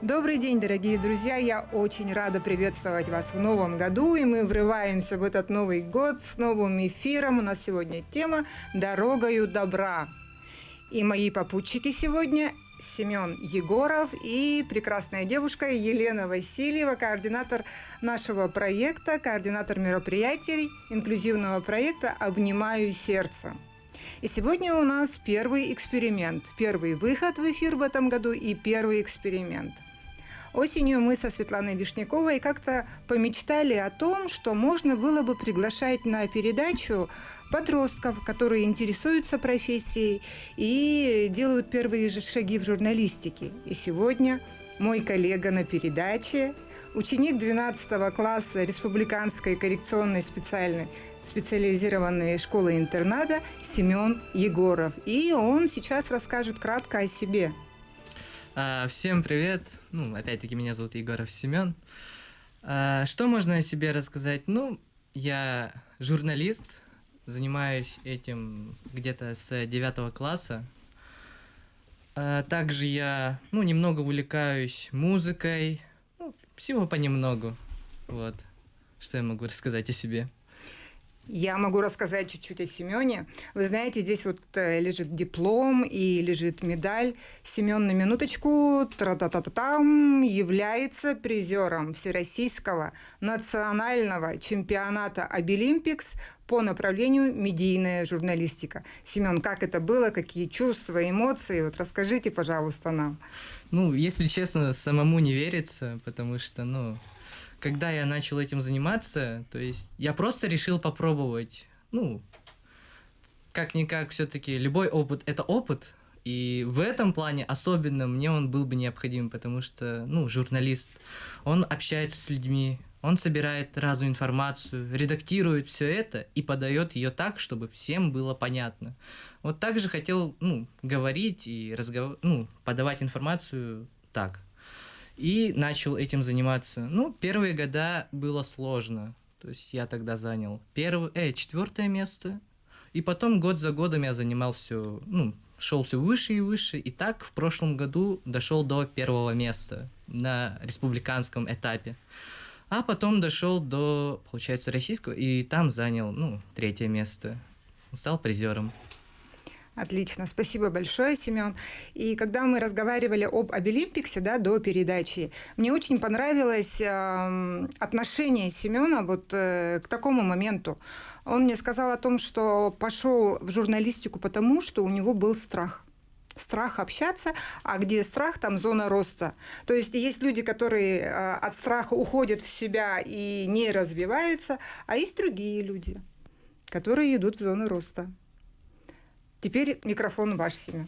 Добрый день, дорогие друзья! Я очень рада приветствовать вас в новом году, и мы врываемся в этот Новый год с новым эфиром. У нас сегодня тема «Дорогою добра». И мои попутчики сегодня Семен Егоров и прекрасная девушка Елена Васильева, координатор нашего проекта, координатор мероприятий инклюзивного проекта «Обнимаю сердце». И сегодня у нас первый эксперимент, первый выход в эфир в этом году и первый эксперимент. Осенью мы со Светланой Вишняковой как-то помечтали о том, что можно было бы приглашать на передачу подростков, которые интересуются профессией и делают первые же шаги в журналистике. И сегодня мой коллега на передаче, ученик 12 класса Республиканской коррекционной специализированной школы-интерната Семен Егоров. И он сейчас расскажет кратко о себе. Всем привет! Опять-таки, меня зовут Егоров Семен. Что можно о себе рассказать? Я журналист, занимаюсь этим где-то с 9 класса. Также я, немного увлекаюсь музыкой, всего понемногу. Вот, что я могу рассказать о себе. Я могу рассказать чуть-чуть о Семене. Вы знаете, здесь вот лежит диплом и лежит медаль. Семен, на минуточку, тра-та-та-та-там, является призером Всероссийского национального чемпионата Обилимпикс по направлению медийная журналистика. Семен, как это было, какие чувства, эмоции? Вот расскажите, пожалуйста, нам. Если честно, самому не верится, потому что, когда я начал этим заниматься, то есть я просто решил попробовать. Как-никак, все-таки любой опыт – это опыт. И в этом плане особенно мне он был бы необходим, потому что, журналист, он общается с людьми, он собирает разную информацию, редактирует все это и подает ее так, чтобы всем было понятно. Вот так же хотел, говорить и подавать информацию так. И начал этим заниматься. Первые года было сложно. То есть я тогда занял 4 место. И потом год за годом я занимал все, шел все выше и выше. И так в прошлом году дошел до 1 места на республиканском этапе. А потом дошел до, получается, российского. И там занял, 3 место. Стал призером. Отлично, спасибо большое, Семен. И когда мы разговаривали об Обилимпиксе, до передачи, мне очень понравилось отношение Семена к такому моменту. Он мне сказал о том, что пошел в журналистику потому, что у него был страх. Страх общаться, а где страх, там зона роста. То есть есть люди, которые от страха уходят в себя и не развиваются, а есть другие люди, которые идут в зону роста. Теперь микрофон ваш, Семен.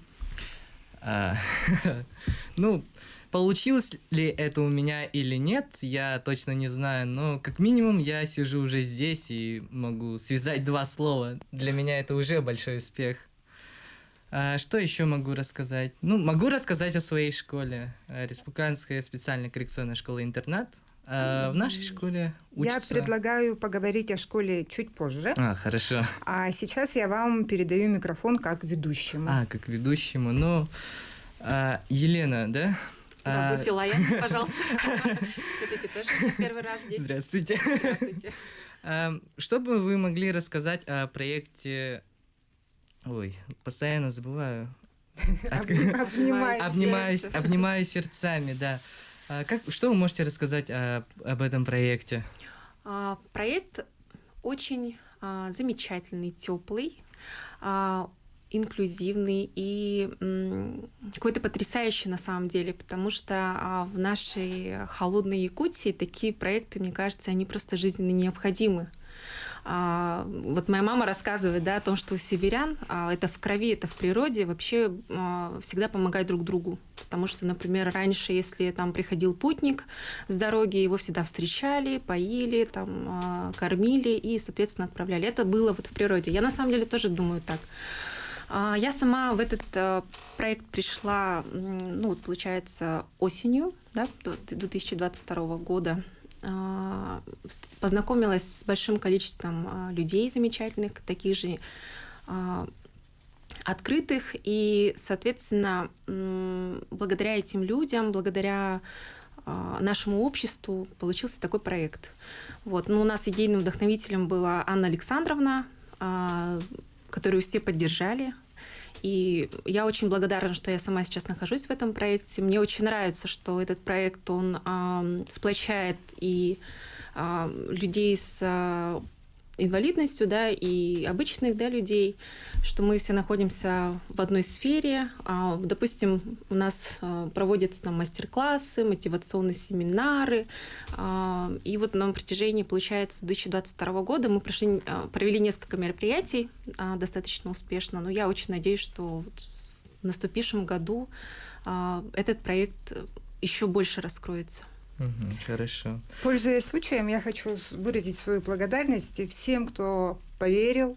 Получилось ли это у меня или нет, я точно не знаю, но как минимум я сижу уже здесь и могу связать 2 слова. Для меня это уже большой успех. Что еще могу рассказать? Могу рассказать о своей школе. Республиканская специальная коррекционная школа-интернат. В нашей школе учатся... Я предлагаю поговорить о школе чуть позже. Хорошо. А сейчас я вам передаю микрофон как ведущему. Как ведущему. Елена, да? Да, будьте лояльны, пожалуйста. Все-таки тоже первый раз здесь. Здравствуйте. Здравствуйте. Что бы вы могли рассказать о проекте... постоянно забываю. Обнимаю сердцами, да. Что вы можете рассказать об этом проекте? Проект очень замечательный, теплый, инклюзивный и какой-то потрясающий на самом деле, потому что в нашей холодной Якутии такие проекты, мне кажется, они просто жизненно необходимы. Вот моя мама рассказывает, о том, что у северян это в крови, это в природе вообще всегда помогают друг другу. Потому что, например, раньше, если там приходил путник с дороги, его всегда встречали, поили, кормили и, соответственно, отправляли. Это было вот в природе. Я на самом деле тоже думаю так. Я сама в этот проект пришла, получается, осенью 2022 года. Познакомилась с большим количеством людей замечательных, таких же открытых, и, соответственно, благодаря этим людям, благодаря нашему обществу получился такой проект. Вот. Ну, у нас идейным вдохновителем была Анна Александровна, которую все поддержали. И я очень благодарна, что я сама сейчас нахожусь в этом проекте. Мне очень нравится, что этот проект, он сплочает и людей с инвалидностью, да, и обычных, да, людей, что мы все находимся в одной сфере. Допустим, у нас проводятся там мастер-классы, мотивационные семинары. И вот на протяжении, получается, 2022 года мы провели несколько мероприятий достаточно успешно, но я очень надеюсь, что в наступившем году этот проект еще больше раскроется. Хорошо. Пользуясь случаем, я хочу выразить свою благодарность всем, кто поверил,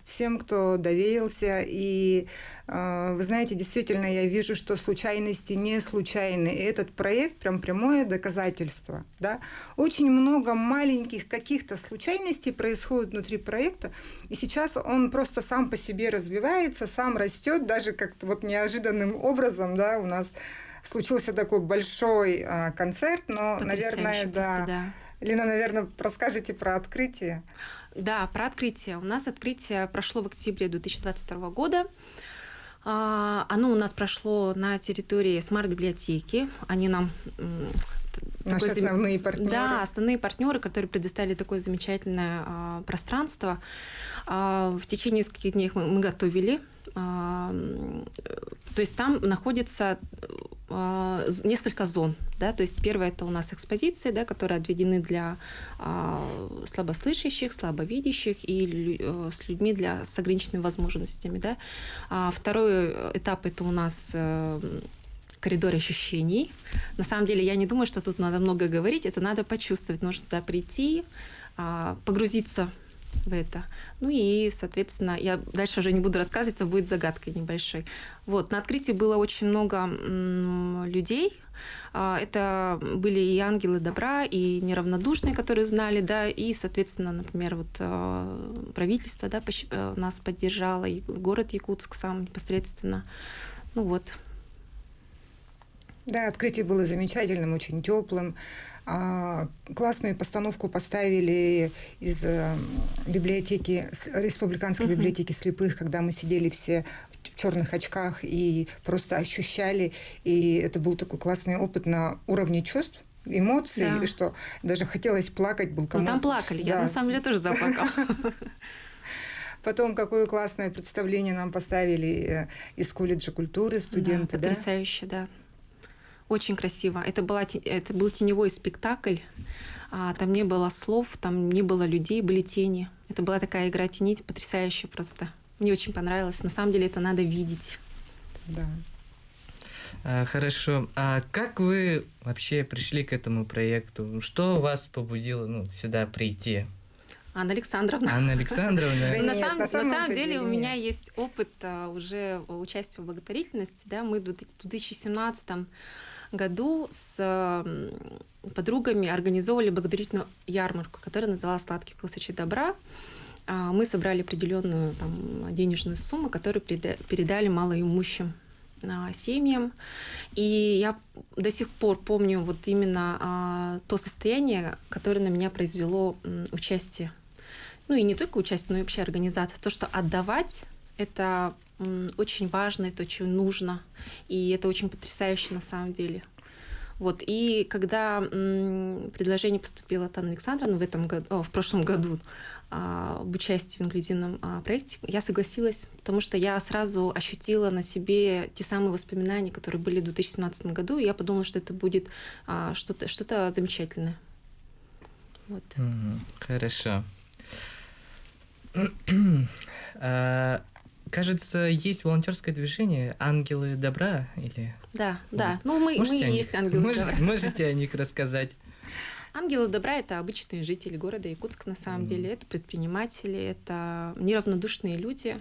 всем, кто доверился. И вы знаете, действительно, я вижу, что случайности не случайны. И этот проект прям прямое доказательство. Да? Очень много маленьких каких-то случайностей происходит внутри проекта. И сейчас он просто сам по себе развивается, сам растет, даже как-то вот неожиданным образом, да, у нас случился такой большой концерт, но, наверное, да. Лена, наверное, расскажите про открытие. Да, про открытие. У нас открытие прошло в октябре 2022 года. Оно у нас прошло на территории смарт-библиотеки. Они нам... Наши основные партнеры. Да, основные партнеры, которые предоставили такое замечательное пространство. В течение нескольких дней мы готовили. То есть там находится несколько зон. Да? То есть первое — это у нас экспозиции, да, которые отведены для слабослышащих, слабовидящих и с людьми с ограниченными возможностями. Да? Второй этап — это у нас коридор ощущений. На самом деле я не думаю, что тут надо много говорить, это надо почувствовать, нужно туда прийти, погрузиться в это. Ну и, соответственно, я дальше уже не буду рассказывать, это будет загадкой небольшой. Вот. На открытии было очень много людей. Это были и ангелы добра, и неравнодушные, которые знали, да, и, соответственно, например, вот правительство, да, нас поддержало, и город Якутск сам непосредственно. Ну вот. Да, открытие было замечательным, очень теплым. Классную постановку поставили из библиотеки, республиканской библиотеки слепых, когда мы сидели все в черных очках и просто ощущали. И это был такой классный опыт на уровне чувств, эмоций, да. Что даже хотелось плакать. Был ну, там плакали, да. Я на самом деле тоже заплакала. Потом какое классное представление нам поставили из колледжа культуры студенты. Да, потрясающе, да. Очень красиво. Это был теневой спектакль. Там не было слов, там не было людей, были тени. Это была такая игра теней, потрясающая просто. Мне очень понравилось. На самом деле это надо видеть. Да. Хорошо. А как вы вообще пришли к этому проекту? Что вас побудило сюда прийти? Анна Александровна. Анна Александровна. На самом деле у меня есть опыт уже участия в благотворительности. Да? Мы в 2017 году с подругами организовывали благотворительную ярмарку, которая называлась «Сладкий кусочек добра». Мы собрали определенную денежную сумму, которую передали малоимущим семьям. И я до сих пор помню вот именно то состояние, которое на меня произвело участие. Ну и не только участие, но и вообще организация. То, что отдавать — это очень важно, это очень нужно. И это очень потрясающе на самом деле. Вот. И когда предложение поступило от Анны Александровны в прошлом году об участии в инклюзивном проекте, я согласилась, потому что я сразу ощутила на себе те самые воспоминания, которые были в 2017 году, и я подумала, что это будет что-то замечательное. Вот. Хорошо. Кажется, есть волонтерское движение «Ангелы добра» или... Да. Ну, мы и есть ангелы добра. Можете о них рассказать? Ангелы добра — это обычные жители города Якутск, на самом деле. Это предприниматели, это неравнодушные люди.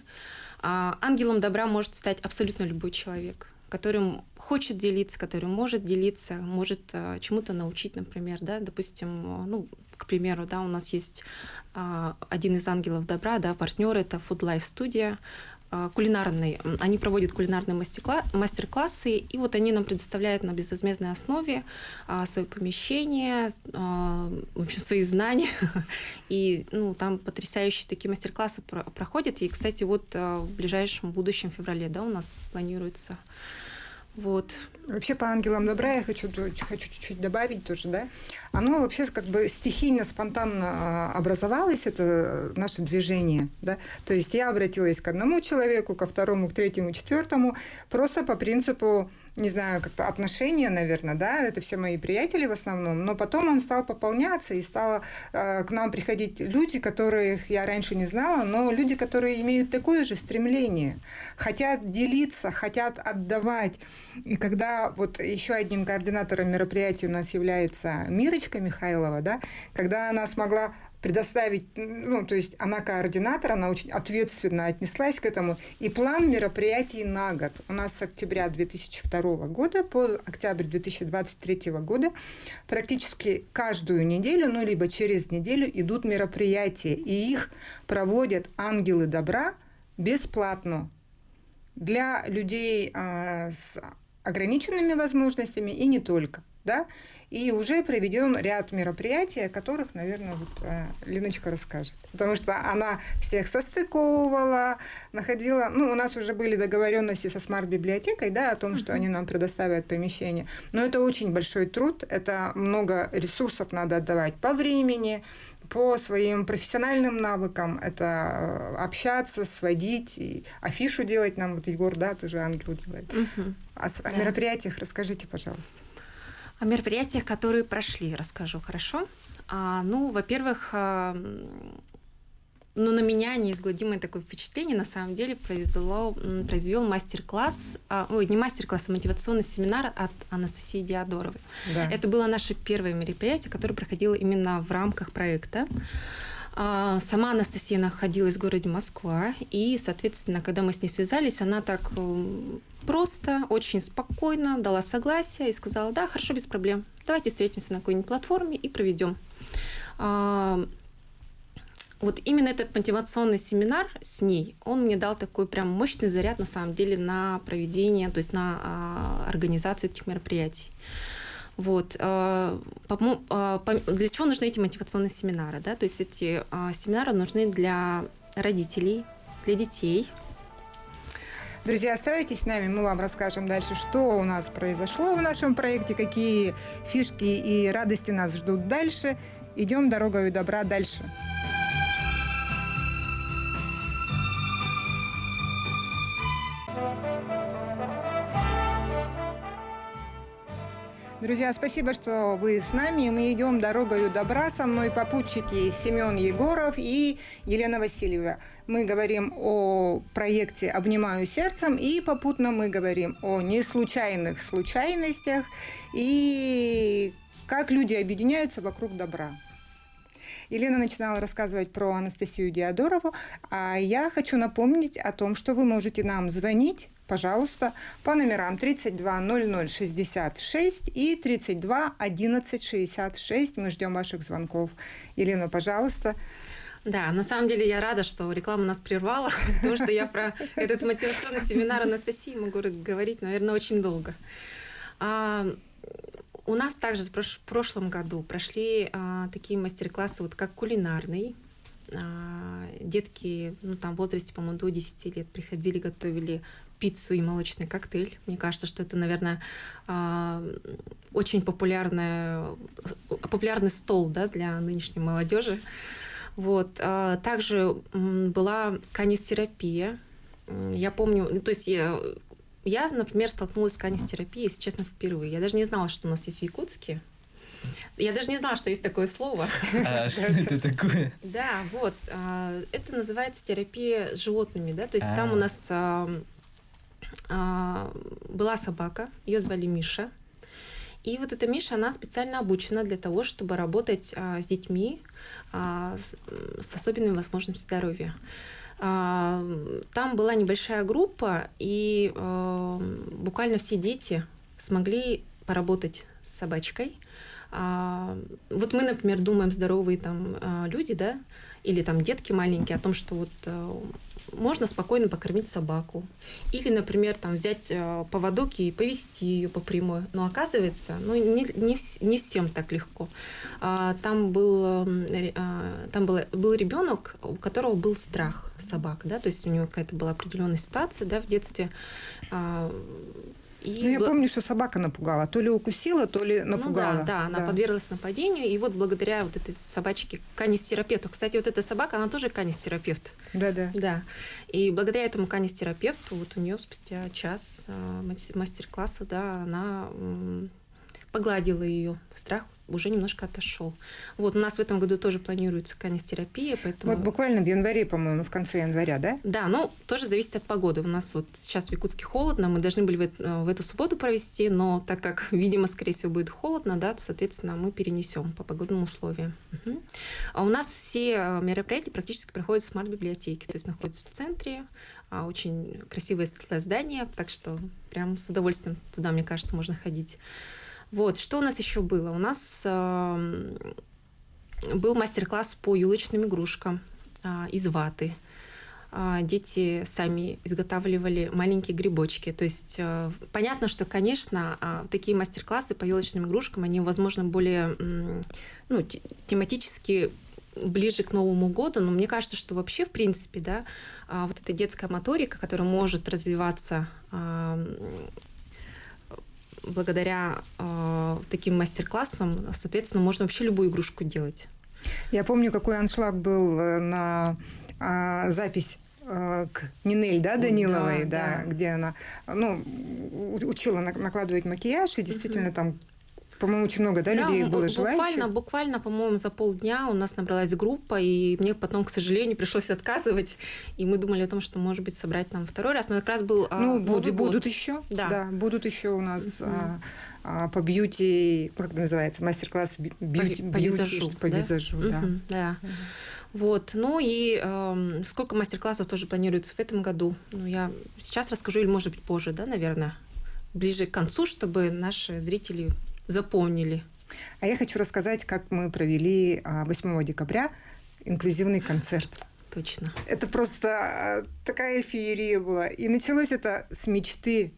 Ангелом добра может стать абсолютно любой человек, которым хочет делиться, который может делиться, может чему-то научить, например, да, допустим, к примеру, да, у нас есть один из ангелов добра, да, партнер, это Food Life Studio. кулинарный. Они проводят кулинарные мастер-классы, и вот они нам предоставляют на безвозмездной основе свое помещение, в общем, свои знания. И там потрясающие такие мастер-классы проходят. И, кстати, вот в ближайшем будущем, в феврале, да, у нас планируется. Вот. Вообще по ангелам добра я хочу чуть-чуть добавить тоже, да. Оно вообще как бы стихийно, спонтанно образовалось, это наше движение, да. То есть я обратилась к одному человеку, ко второму, к третьему, четвертому, просто по принципу, не знаю, как-то отношения, наверное, да, это все мои приятели в основном, но потом он стал пополняться, и стало к нам приходить люди, которых я раньше не знала, но люди, которые имеют такое же стремление, хотят делиться, хотят отдавать. И когда вот еще одним координатором мероприятия у нас является Мирочка Михайлова, да, когда она смогла предоставить, то есть она координатор, она очень ответственно отнеслась к этому. И план мероприятий на год. У нас с октября 2002 года по октябрь 2023 года практически каждую неделю, либо через неделю идут мероприятия. И их проводят ангелы добра бесплатно для людей с ограниченными возможностями и не только, да. И уже проведен ряд мероприятий, о которых, наверное, Леночка расскажет. Потому что она всех состыковывала, находила... у нас уже были договоренности со смарт-библиотекой, да, о том, что они нам предоставят помещение. Но это очень большой труд, это много ресурсов надо отдавать по времени, по своим профессиональным навыкам. Это общаться, сводить, и афишу делать нам. Вот Егор, да, тоже ангел делает. О мероприятиях расскажите, пожалуйста. О мероприятиях, которые прошли, расскажу, хорошо? Во-первых, на меня неизгладимое такое впечатление на самом деле произвел мастер-класс, не мастер-класс, а мотивационный семинар от Анастасии Диадоровой. Да. Это было наше первое мероприятие, которое проходило именно в рамках проекта. Сама Анастасия находилась в городе Москва, и, соответственно, когда мы с ней связались, она так просто, очень спокойно дала согласие и сказала: да, хорошо, без проблем, давайте встретимся на какой-нибудь платформе и проведем. Вот именно этот мотивационный семинар с ней, он мне дал такой прям мощный заряд, на самом деле, на проведение, то есть на организацию этих мероприятий. Вот. Для чего нужны эти мотивационные семинары? Да? То есть эти семинары нужны для родителей, для детей. Друзья, оставайтесь с нами, мы вам расскажем дальше, что у нас произошло в нашем проекте, какие фишки и радости нас ждут дальше. Идем дорогою добра дальше. Друзья, спасибо, что вы с нами. Мы идем дорогою добра. Со мной попутчики Семен Егоров и Елена Васильева. Мы говорим о проекте «Обнимаю сердцем», и попутно мы говорим о неслучайных случайностях и как люди объединяются вокруг добра. Елена начинала рассказывать про Анастасию Диадорову, а я хочу напомнить о том, что вы можете нам звонить, пожалуйста, по номерам 32 00 66 и 32 11 66. Мы ждем ваших звонков. Елена, пожалуйста. Да, на самом деле я рада, что реклама нас прервала, потому что я про этот мотивационный семинар Анастасии могу говорить, наверное, очень долго. У нас также в прошлом году прошли такие мастер-классы, вот как кулинарный. Детки в возрасте, по-моему, до 10 лет приходили, готовили пиццу и молочный коктейль. Мне кажется, что это, наверное, очень популярный стол, да, для нынешней молодежи. Вот. Также была канистерапия. Я помню, то есть я, например, столкнулась с канистерапией, если честно, впервые. Я даже не знала, что у нас есть в Якутске. Я даже не знала, что есть такое слово. А что это такое? Да, вот. Это называется терапия с животными, да. То есть там у нас была собака, ее звали Миша. И вот эта Миша, она специально обучена для того, чтобы работать с детьми с особенными возможностями здоровья. Там была небольшая группа, и буквально все дети смогли поработать с собачкой. Вот мы, например, думаем, здоровые там люди, да, или там детки маленькие, о том, что вот можно спокойно покормить собаку. Или, например, там взять поводок и повести ее по прямой. Но оказывается, ну, не всем так легко. Там был ребенок, у которого был страх собак, да, то есть у него какая-то была определенная ситуация, да, в детстве. Ну, я помню, что собака напугала. То ли укусила, то ли напугала. Ну, да, она подверглась нападению. И вот благодаря вот этой собачке, канистерапевту. Кстати, вот эта собака, она тоже канистерапевт. Да. И благодаря этому канистерапевту, вот у нее спустя час мастер-класса, да, она погладила ее. Страх уже немножко отошел. Вот у нас в этом году тоже планируется канистерапия, поэтому... Вот буквально в январе, по-моему, в конце января, да? Да, ну, тоже зависит от погоды. У нас вот сейчас в Якутске холодно, мы должны были в эту субботу провести, но так как, видимо, скорее всего, будет холодно, да, то, соответственно, мы перенесем по погодным условиям. Угу. А у нас все мероприятия практически проходят в смарт-библиотеке, то есть находятся в центре, очень красивое светлое здание, так что прям с удовольствием туда, мне кажется, можно ходить. Вот, что у нас еще было? У нас был мастер-класс по юлочным игрушкам из ваты. Дети сами изготавливали маленькие грибочки. То есть понятно, что, конечно, такие мастер-классы по юлочным игрушкам, они, возможно, более тематически ближе к Новому году, но мне кажется, что вообще, в принципе, да, вот эта детская моторика, которая может развиваться благодаря таким мастер-классам, соответственно, можно вообще любую игрушку делать. Я помню, какой аншлаг был на запись к Нинель, да, Даниловой, да, где она учила накладывать макияж, и действительно там, по-моему, очень много, людей было желающих. Буквально, по-моему, за полдня у нас набралась группа, и мне потом, к сожалению, пришлось отказывать. И мы думали о том, что, может быть, собрать там второй раз. Но как раз был будут еще. Да, будут еще у нас по бьюти, как это называется, мастер-класс по визажу. По визажу, да. Да. Вот. Ну и сколько мастер-классов тоже планируется в этом году? Ну, я сейчас расскажу, или, может быть, позже, да, наверное, ближе к концу, чтобы наши зрители запомнили. А я хочу рассказать, как мы провели 8 декабря инклюзивный концерт. Точно. Это просто такая феерия была. И началось это с мечты,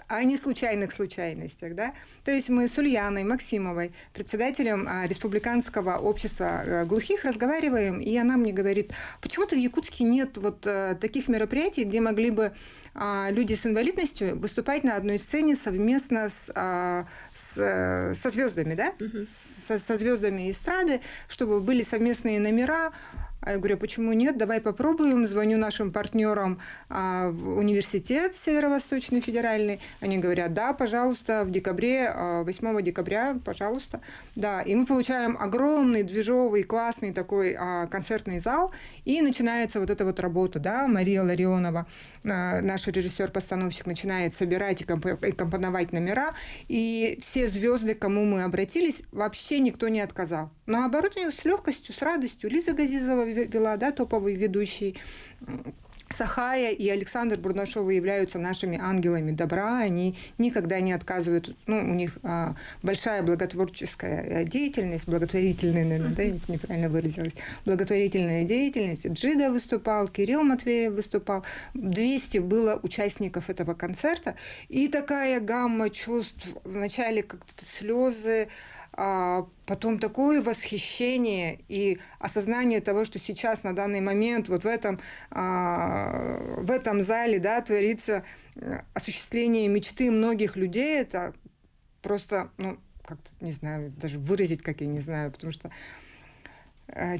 а не случайных случайностях. Да? То есть мы с Ульяной Максимовой, председателем Республиканского общества глухих, разговариваем, и она мне говорит, почему-то в Якутске нет вот таких мероприятий, где могли бы люди с инвалидностью выступать на одной сцене совместно со звездами, да? Со звездами эстрады, чтобы были совместные номера. А я говорю, почему нет? Давай попробуем. Звоню нашим партнерам в университет Северо-Восточный федеральный. Они говорят, да, пожалуйста, в декабре, 8 декабря, пожалуйста. Да, и мы получаем огромный, движовый, классный такой концертный зал. И начинается вот эта вот работа, да, Мария Ларионова, наш режиссер-постановщик, начинает собирать и компоновать номера. И все звезды, к кому мы обратились, вообще никто не отказал. Наоборот, у них с легкостью, с радостью. Лиза Газизова вела, да, топовый ведущий. Сахая и Александр Бурнашов являются нашими ангелами добра, они никогда не отказывают, у них большая благотворческая деятельность, благотворительная, наверное, да, я неправильно выразилась, благотворительная деятельность. Джида выступал, Кирилл Матвеев выступал, 200 было участников этого концерта, и такая гамма чувств, вначале как-то слезы, потом такое восхищение и осознание того, что сейчас на данный момент вот в этом зале, да, творится осуществление мечты многих людей. Это просто, как-то, не знаю, даже выразить, как я не знаю, потому что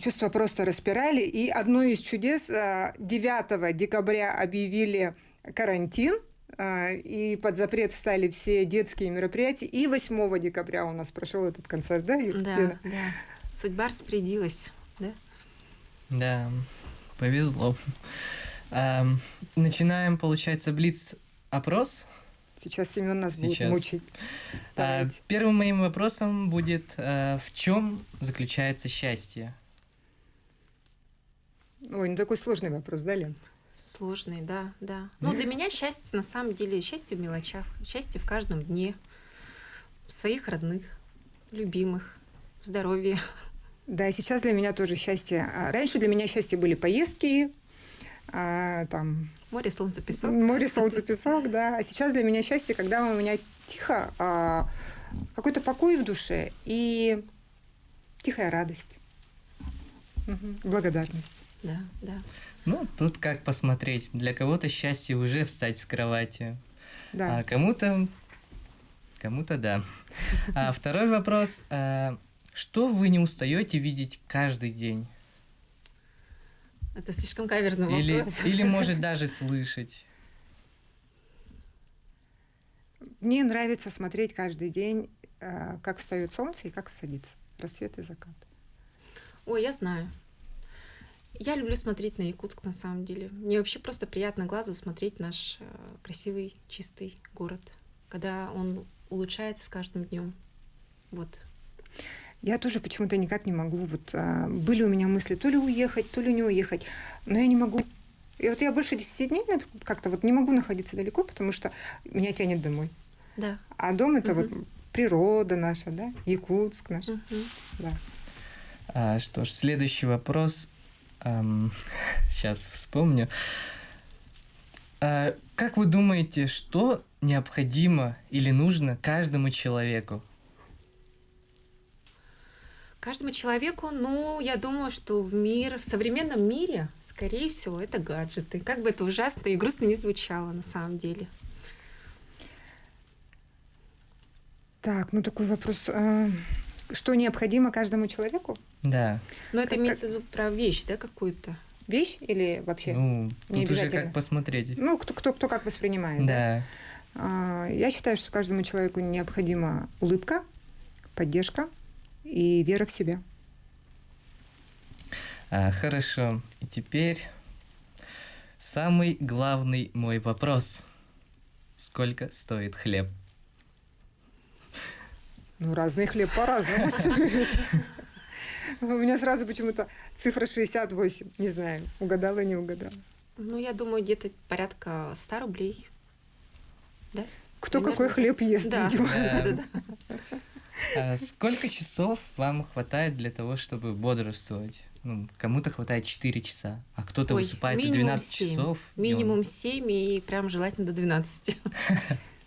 чувства просто распирали. И одно из чудес, 9 декабря объявили карантин, и под запрет встали все детские мероприятия. И 8 декабря у нас прошел этот концерт, да, Екатерина? Да. Судьба распорядилась, да? Да, повезло. Начинаем, получается, блиц-опрос. Сейчас Семен нас будет мучить. Первым моим вопросом будет, в чем заключается счастье? Ой, такой сложный вопрос, да, Лен? Сложный, да. Ну, для меня счастье, на самом деле, счастье в мелочах, счастье в каждом дне, в своих родных, любимых, в здоровье. Да, сейчас для меня тоже счастье. Раньше для меня счастье были поездки, там Море, солнце, песок. море, солнце, песок, да. А сейчас для меня счастье, когда у меня тихо, какой-то покой в душе и тихая радость, благодарность. Да, да. Ну, тут как посмотреть. Для кого-то счастье уже встать с кровати, Да. а кому-то да. А второй вопрос. Что вы не устаете видеть каждый день? Это слишком каверзный вопрос. Или может даже слышать? Мне нравится смотреть каждый день, как встает солнце и как садится, рассвет и закат. Ой, я знаю. Я люблю смотреть на Якутск, на самом деле. Мне вообще просто приятно глазу смотреть наш красивый, чистый город, когда он улучшается с каждым днем. Вот. Я тоже почему-то никак не могу. Вот были у меня мысли то ли уехать, то ли не уехать, но я не могу. И вот я больше 10 дней как-то вот не могу находиться далеко, потому что меня тянет домой. Да. А дом это вот природа наша, да, Якутск наш. Да. Что ж, следующий вопрос. Сейчас вспомню. Как вы думаете, что необходимо или нужно каждому человеку? Каждому человеку, ну, я думаю, что в современном мире, скорее всего, это гаджеты. Как бы это ужасно и грустно не звучало на самом деле. Так, ну такой вопрос. Что необходимо каждому человеку? Да. Но это имеется в виду про вещь, да, какую-то? Вещь или вообще? Ну, Не тут уже обязательно. как посмотреть. Ну, кто как воспринимает. Да. Я считаю, что каждому человеку необходима улыбка, поддержка и вера в себя. Хорошо. И теперь самый главный мой вопрос. Сколько стоит хлеб? Ну, разный хлеб по-разному стоит. У меня сразу почему-то цифра 68. Не знаю, угадала, не угадала. Ну, я думаю, где-то порядка 100 рублей. Да? Кто Примерно какой так. хлеб ест, Да. видимо. Да. Сколько часов вам хватает для того, чтобы бодрствовать? Ну, кому-то хватает 4 часа, а кто-то Ой, высыпается минимум 12 7. часов. и он- Минимум 7 и прям желательно до 12.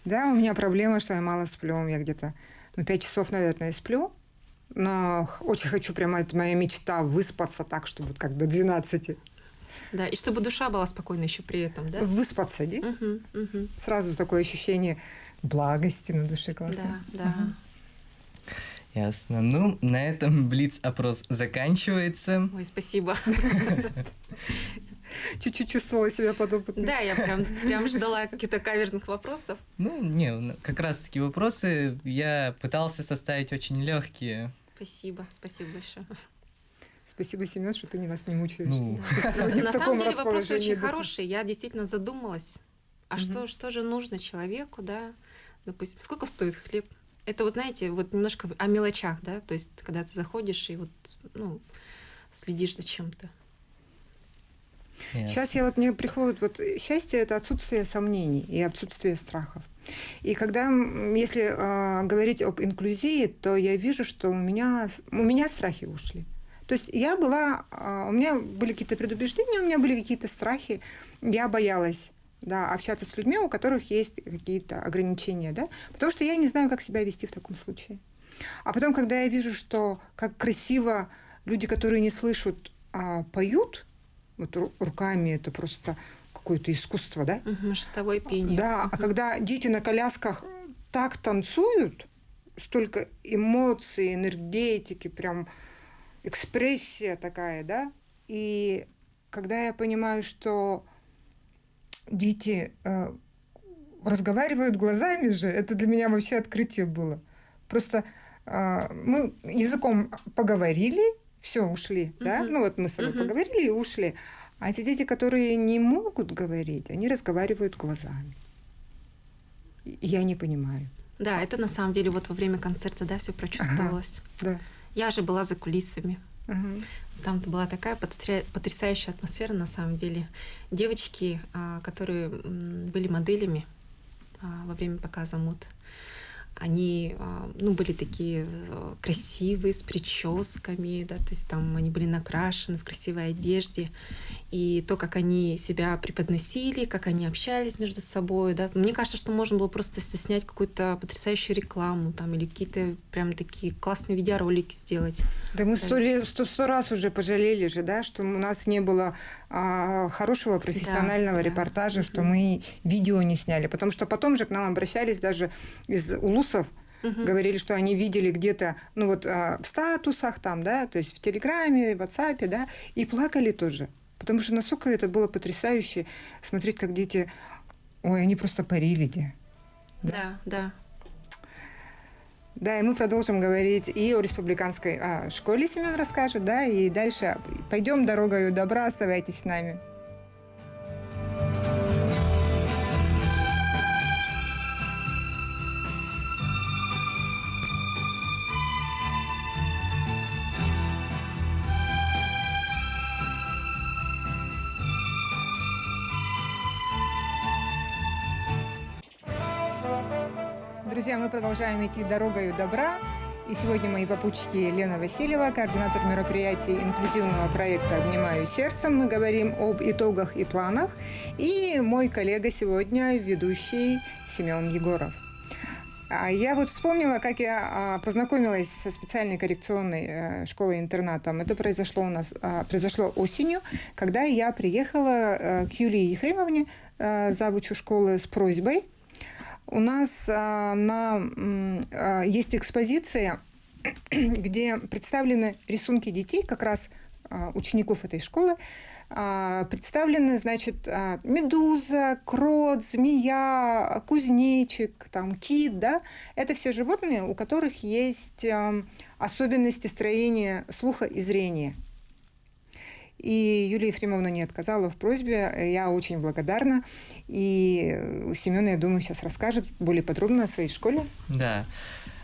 Да, у меня проблема, что я мало сплю. Я где-то 5 часов, наверное, сплю. Но очень хочу, прямо это моя мечта, выспаться так, чтобы вот как до 12. Да, и чтобы душа была спокойна еще при этом, да? Выспаться, да? Мгм. Сразу такое ощущение благости на душе классно. Да, да. Ясно. Ну, на этом блиц-опрос заканчивается. Ой, спасибо. Чуть-чуть чувствовала себя подопытной. Да, я прям ждала каких-то каверзных вопросов. Ну, не, как раз-таки вопросы я пытался составить очень легкие. Спасибо большое. Спасибо, Семен, что ты нас не мучаешь. Ну, Да. Сегодня в На таком самом деле вопрос расположении очень духа. хороший. Я действительно задумалась, а что же нужно человеку, да? Допустим, сколько стоит хлеб? Это, вот знаете, вот немножко о мелочах, да? То есть, когда ты заходишь и вот, ну, следишь за чем-то. Сейчас мне приходит, счастье – это отсутствие сомнений и отсутствие страхов. И если говорить об инклюзии, то я вижу, что у меня страхи ушли. То есть у меня были какие-то предубеждения, у меня были какие-то страхи, я боялась, да, общаться с людьми, у которых есть какие-то ограничения, да, потому что я не знаю, как себя вести в таком случае. А потом, когда я вижу, что как красиво люди, которые не слышат, поют, вот руками, это просто какое-то искусство, да? Шестовое пение. Да, а когда дети на колясках так танцуют, столько эмоций, энергетики, прям экспрессия такая, да? И когда я понимаю, что дети разговаривают глазами же, это для меня вообще открытие было. Просто мы языком поговорили, все, ушли, да? Ну вот мы с тобой поговорили и ушли. А те дети, которые не могут говорить, они разговаривают глазами. И я не понимаю. Да, это на самом деле вот во время концерта, да, все прочувствовалось. Да. Я же была за кулисами. Ага. Там-то была такая потрясающая атмосфера, на самом деле. Девочки, которые были моделями во время показа мод, они ну, были такие красивые, с прическами, да, то есть там они были накрашены в красивой одежде. И то, как они себя преподносили, как они общались между собой, да. Мне кажется, что можно было просто снять какую-то потрясающую рекламу там, или какие-то прям такие классные видеоролики сделать. Да мы сто раз уже пожалели же, да, что у нас не было хорошего профессионального репортажа, что мы видео не сняли. Потому что потом же к нам обращались даже из улусов, говорили, что они видели где-то, ну вот в статусах там, да, то есть в Телеграме, в WhatsApp, да, и плакали тоже. Потому что насколько это было потрясающе смотреть, как дети, ой, они просто парили. Да, да. Да, и мы продолжим говорить и о республиканской школе, Семен расскажет, да, и дальше пойдем дорогою добра, оставайтесь с нами. Друзья, мы продолжаем идти дорогою добра. И сегодня мои попутчики Лена Васильева, координатор мероприятий инклюзивного проекта «Обнимаю сердцем». Мы говорим об итогах и планах. И мой коллега сегодня, ведущий Семен Егоров. Я вот вспомнила, как я познакомилась со специальной коррекционной школой-интернатом. Это произошло осенью, когда я приехала к Юлии Ефремовне, завучу школы, с просьбой. У нас есть экспозиция, где представлены рисунки детей, как раз учеников этой школы. Представлены, значит, медуза, крот, змея, кузнечик, там, кит, да. Это все животные, у которых есть особенности строения слуха и зрения. И Юлия Ефремовна не отказала в просьбе. Я очень благодарна. И Семен, я думаю, сейчас расскажет более подробно о своей школе. Да.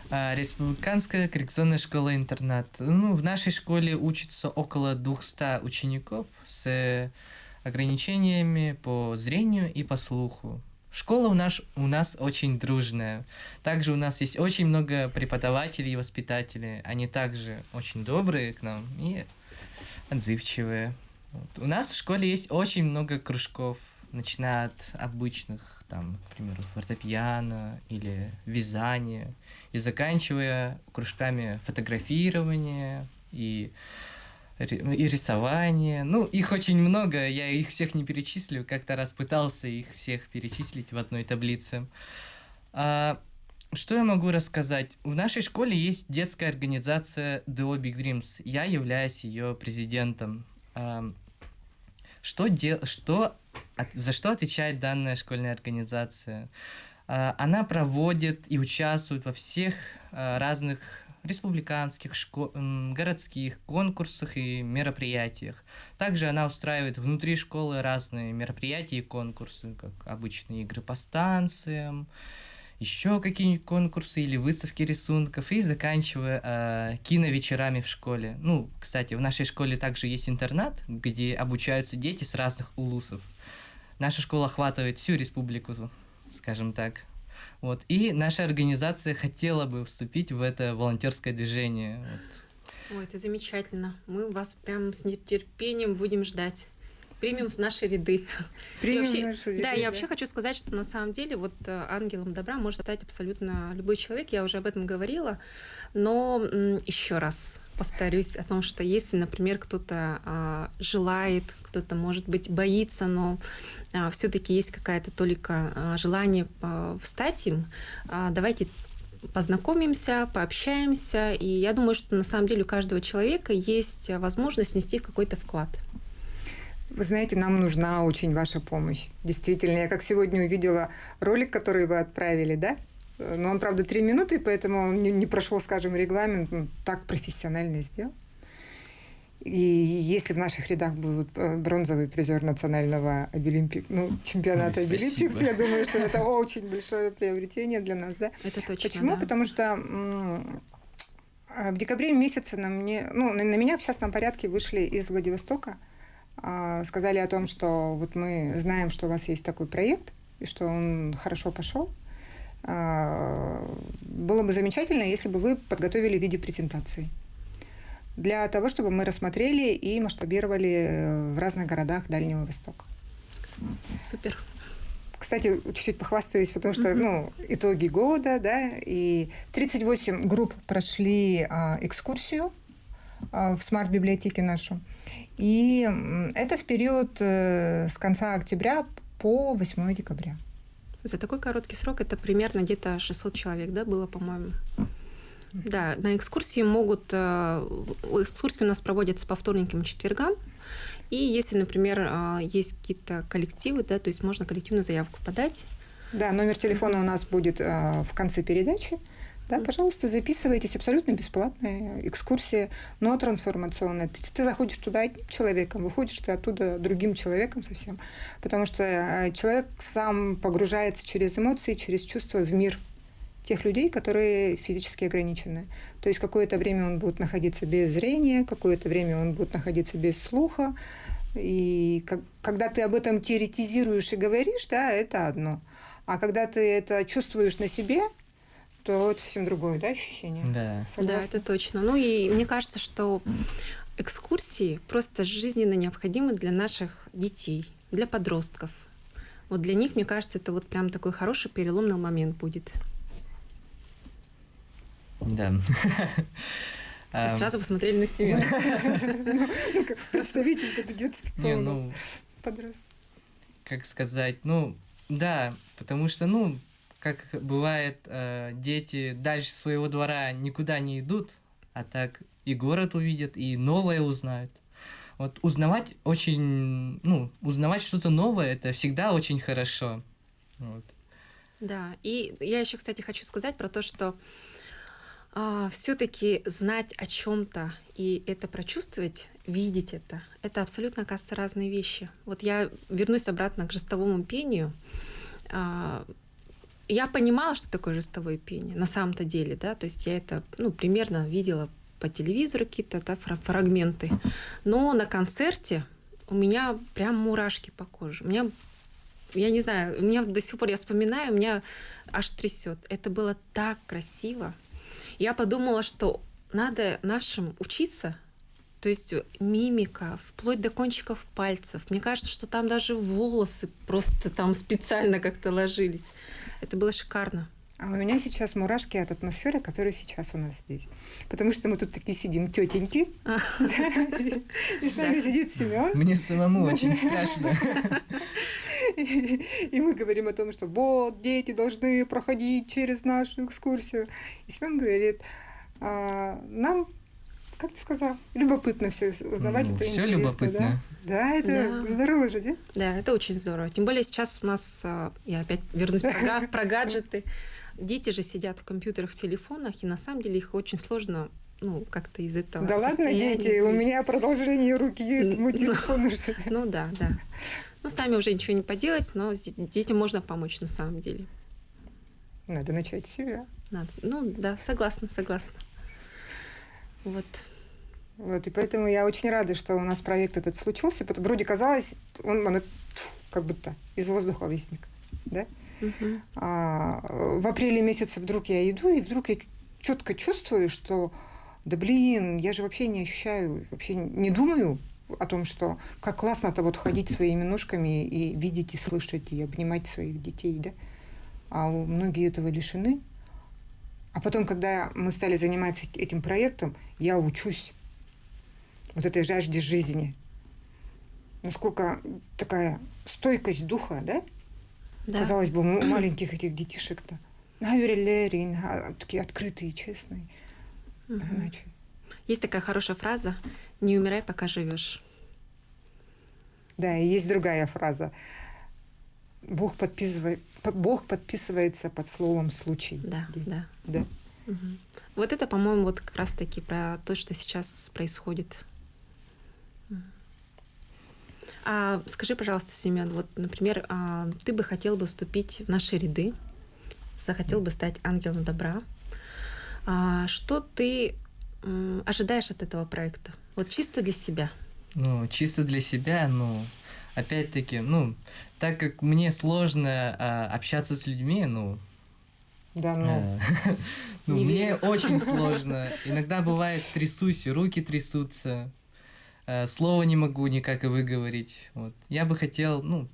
Республиканская коррекционная школа-интернат. Ну, в нашей школе учатся около 200 учеников с ограничениями по зрению и по слуху. Школа у нас очень дружная. Также у нас есть очень много преподавателей и воспитателей. Они также очень добрые к нам и отзывчивые. Вот. У нас в школе есть очень много кружков, начиная от обычных, там, к примеру, фортепиано или вязания, и заканчивая кружками фотографирования и рисования. Ну, их очень много, я их всех не перечислю, как-то раз пытался их всех перечислить в одной таблице. Что я могу рассказать? В нашей школе есть детская организация DO Big Dreams. Я являюсь ее президентом. За что отвечает данная школьная организация? Она проводит и участвует во всех разных республиканских, городских конкурсах и мероприятиях. Также она устраивает внутри школы разные мероприятия и конкурсы, как обычные игры по станциям, еще какие-нибудь конкурсы или выставки рисунков, и заканчивая киновечерами в школе. Ну, кстати, в нашей школе также есть интернат, где обучаются дети с разных улусов. Наша школа охватывает всю республику, скажем так. Вот. И наша организация хотела бы вступить в это волонтерское движение. Вот. Ой, это замечательно. Мы вас прям с нетерпением будем ждать. Примем в наши ряды. Да, я вообще хочу сказать, что на самом деле вот ангелом добра может стать абсолютно любой человек. Я уже об этом говорила. Но еще раз повторюсь о том, что если, например, кто-то желает, кто-то, может быть, боится, но все-таки есть какая-то толика желание встать им, давайте познакомимся, пообщаемся. И я думаю, что на самом деле у каждого человека есть возможность внести какой-то вклад. Вы знаете, нам нужна очень ваша помощь. Действительно, я как сегодня увидела ролик, который вы отправили, да? Но он, правда, 3 минуты, поэтому он не прошел, скажем, регламент. Он так профессионально сделал. И если в наших рядах будет бронзовый призер национального чемпионата Обилимпикс, я думаю, что это очень большое приобретение для нас, да? Это точно. Почему? Да. Потому что в декабре месяце на меня в частном порядке вышли из Владивостока, сказали о том, что вот мы знаем, что у вас есть такой проект, и что он хорошо пошел. было бы замечательно, если бы вы подготовили в виде презентации. Для того, чтобы мы рассмотрели и масштабировали в разных городах Дальнего Востока. Супер. Кстати, чуть-чуть похвастаюсь, потому что, итоги года, да, и 38 групп прошли экскурсию в смарт-библиотеке нашу. И это в период с конца октября по 8 декабря. За такой короткий срок это примерно где-то 600 человек, да, было, по-моему? Да, на экскурсии экскурсии у нас проводятся по вторникам и четвергам. И если, например, есть какие-то коллективы, да, то есть можно коллективную заявку подать. Да, номер телефона у нас будет в конце передачи. Да, пожалуйста, записывайтесь. Абсолютно бесплатная экскурсия, но трансформационная. Ты заходишь туда одним человеком, выходишь ты оттуда другим человеком совсем. Потому что человек сам погружается через эмоции, через чувства в мир тех людей, которые физически ограничены. То есть какое-то время он будет находиться без зрения, какое-то время он будет находиться без слуха. И когда ты об этом теоретизируешь и говоришь, да, это одно. А когда ты это чувствуешь на себе, то это совсем другое, да, ощущение? Да. Да, это точно. Ну и мне кажется, что экскурсии просто жизненно необходимы для наших детей, для подростков. Вот для них, мне кажется, это вот прям такой хороший переломный момент будет. Да. Сразу посмотрели на себя. Как представитель детства подростка. Как сказать, да, потому что, как бывает, дети дальше своего двора никуда не идут, а так и город увидят, и новое узнают. Вот узнавать что-то новое, это всегда очень хорошо. Вот. Да, и я еще, кстати, хочу сказать про то, что все-таки знать о чем-то и это прочувствовать, видеть это абсолютно, оказывается, разные вещи. Вот я вернусь обратно к жестовому пению. Я понимала, что такое жестовое пение на самом-то деле, да, то есть я это, примерно видела по телевизору какие-то фрагменты, но на концерте у меня прям мурашки по коже. Я не знаю, меня до сих пор, я вспоминаю, меня аж трясет. Это было так красиво. Я подумала, что надо нашим учиться, то есть мимика, вплоть до кончиков пальцев. Мне кажется, что там даже волосы просто там специально как-то ложились. Это было шикарно. А у меня сейчас мурашки от атмосферы, которая сейчас у нас здесь. Потому что мы тут такие сидим тетеньки, и с нами сидит Семен. Мне самому очень страшно. И мы говорим о том, что вот, дети должны проходить через нашу экскурсию. И Семен говорит, нам, как ты сказал, любопытно все узнавать, это все интересно. Любопытно. Да, это здорово же, да? Да, это очень здорово. Тем более сейчас у нас, я опять вернусь про гаджеты. Дети же сидят в компьютерах, в телефонах, и на самом деле их очень сложно как-то из этого Да ладно, дети, у меня продолжение руки этому телефону уже. Да. С нами уже ничего не поделать, но детям можно помочь на самом деле. Надо начать с себя. Надо. Да, согласна. Вот, и поэтому я очень рада, что у нас проект этот случился. Вроде казалось, он как будто из воздуха возник, да? Угу. В апреле месяце вдруг я иду, и вдруг я четко чувствую, что я же вообще не ощущаю, вообще не думаю о том, что как классно-то вот ходить своими ножками и видеть, и слышать, и обнимать своих детей, да? А многие этого лишены. А потом, когда мы стали заниматься этим проектом, я учусь вот этой жажде жизни. Насколько такая стойкость духа, да? Да. Казалось бы, у маленьких этих детишек-то. Такие открытые, честные. Иначе. Есть такая хорошая фраза: «Не умирай, пока живешь». Да, и есть другая фраза: Бог подписывается под словом «случай». Да. Угу. Вот это, по-моему, вот как раз-таки про то, что сейчас происходит. А скажи, пожалуйста, Семен, вот, например, ты бы хотел бы вступить в наши ряды, захотел бы стать ангелом добра. Что ты ожидаешь от этого проекта? Вот чисто для себя. Чисто для себя, опять-таки, так как мне сложно общаться с людьми, Да, ну. Ну, Не мне верю. очень сложно. Иногда бывает трясусь, и руки трясутся. Слово не могу никак и выговорить. Вот. Я бы хотел, ну...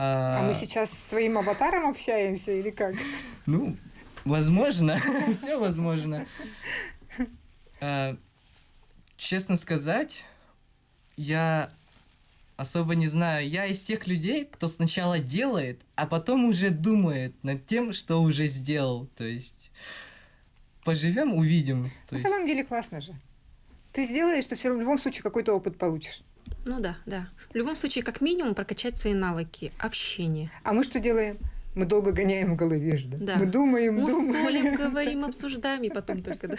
А мы сейчас с твоим аватаром общаемся или как? Ну, возможно, все возможно. Честно сказать, я особо не знаю. Я из тех людей, кто сначала делает, а потом уже думает над тем, что уже сделал. То есть поживем, увидим. То На есть, самом деле классно же. Ты сделаешь, ты все в любом случае какой-то опыт получишь. Ну да, да. В любом случае, как минимум, прокачать свои навыки общения. А мы что делаем? Мы долго гоняем в голове же, да? Да. Мы думаем, Мусолим, говорим, обсуждаем, и потом только, да.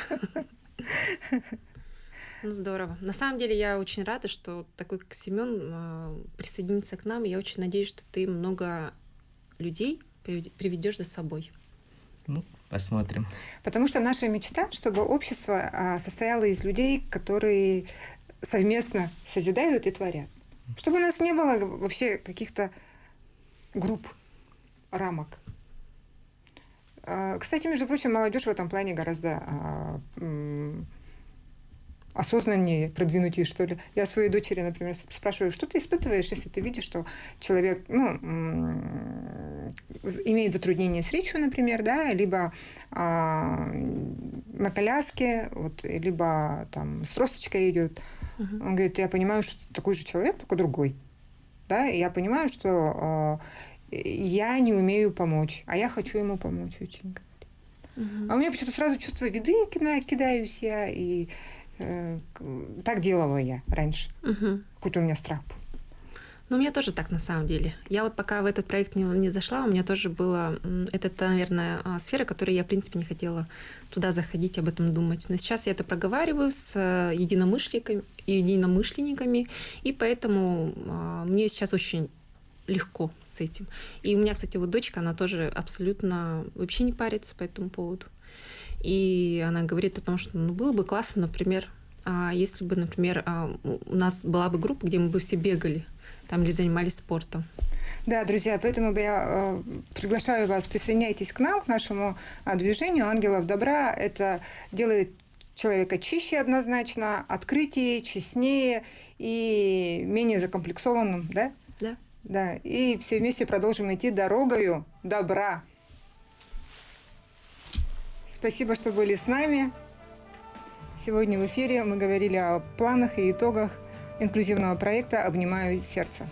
Ну, здорово. На самом деле, я очень рада, что такой, как Семен, присоединится к нам. Я очень надеюсь, что ты много людей приведешь за собой. ну, посмотрим. Потому что наша мечта, чтобы общество состояло из людей, которые совместно созидают и творят. Чтобы у нас не было вообще каких-то групп, рамок. Кстати, между прочим, молодежь в этом плане гораздо осознаннее, продвинутее, что ли. Я своей дочери, например, спрашиваю, что ты испытываешь, если ты видишь, что человек имеет затруднение с речью, например, да, либо на коляске, вот, либо там с тросточкой идет. Он говорит, я понимаю, что ты такой же человек, только другой. Да? И я понимаю, что я не умею помочь, а я хочу ему помочь очень. А у меня почему-то сразу чувство вины кидаюсь я, и так делала я раньше. Какой-то у меня страх был. Ну, у меня тоже так, на самом деле. Я вот пока в этот проект не зашла, у меня тоже было... Это, наверное, сфера, которой я, в принципе, не хотела туда заходить, об этом думать. Но сейчас я это проговариваю с единомышленниками, и поэтому мне сейчас очень легко с этим. И у меня, кстати, вот дочка, она тоже абсолютно вообще не парится по этому поводу. И она говорит о том, что было бы классно, например, если бы, например, у нас была бы группа, где мы бы все бегали там или занимались спортом. Да, друзья, поэтому я приглашаю вас, присоединяйтесь к нам, к нашему движению «Ангелов добра». Это делает человека чище однозначно, открытие, честнее и менее закомплексованным, да? Да. Да, и все вместе продолжим идти дорогою добра. Спасибо, что были с нами. Сегодня в эфире мы говорили о планах и итогах инклюзивного проекта «Обнимаю сердце».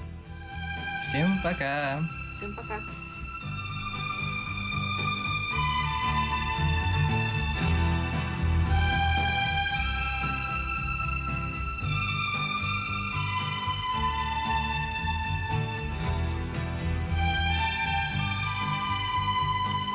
Всем пока! Всем пока!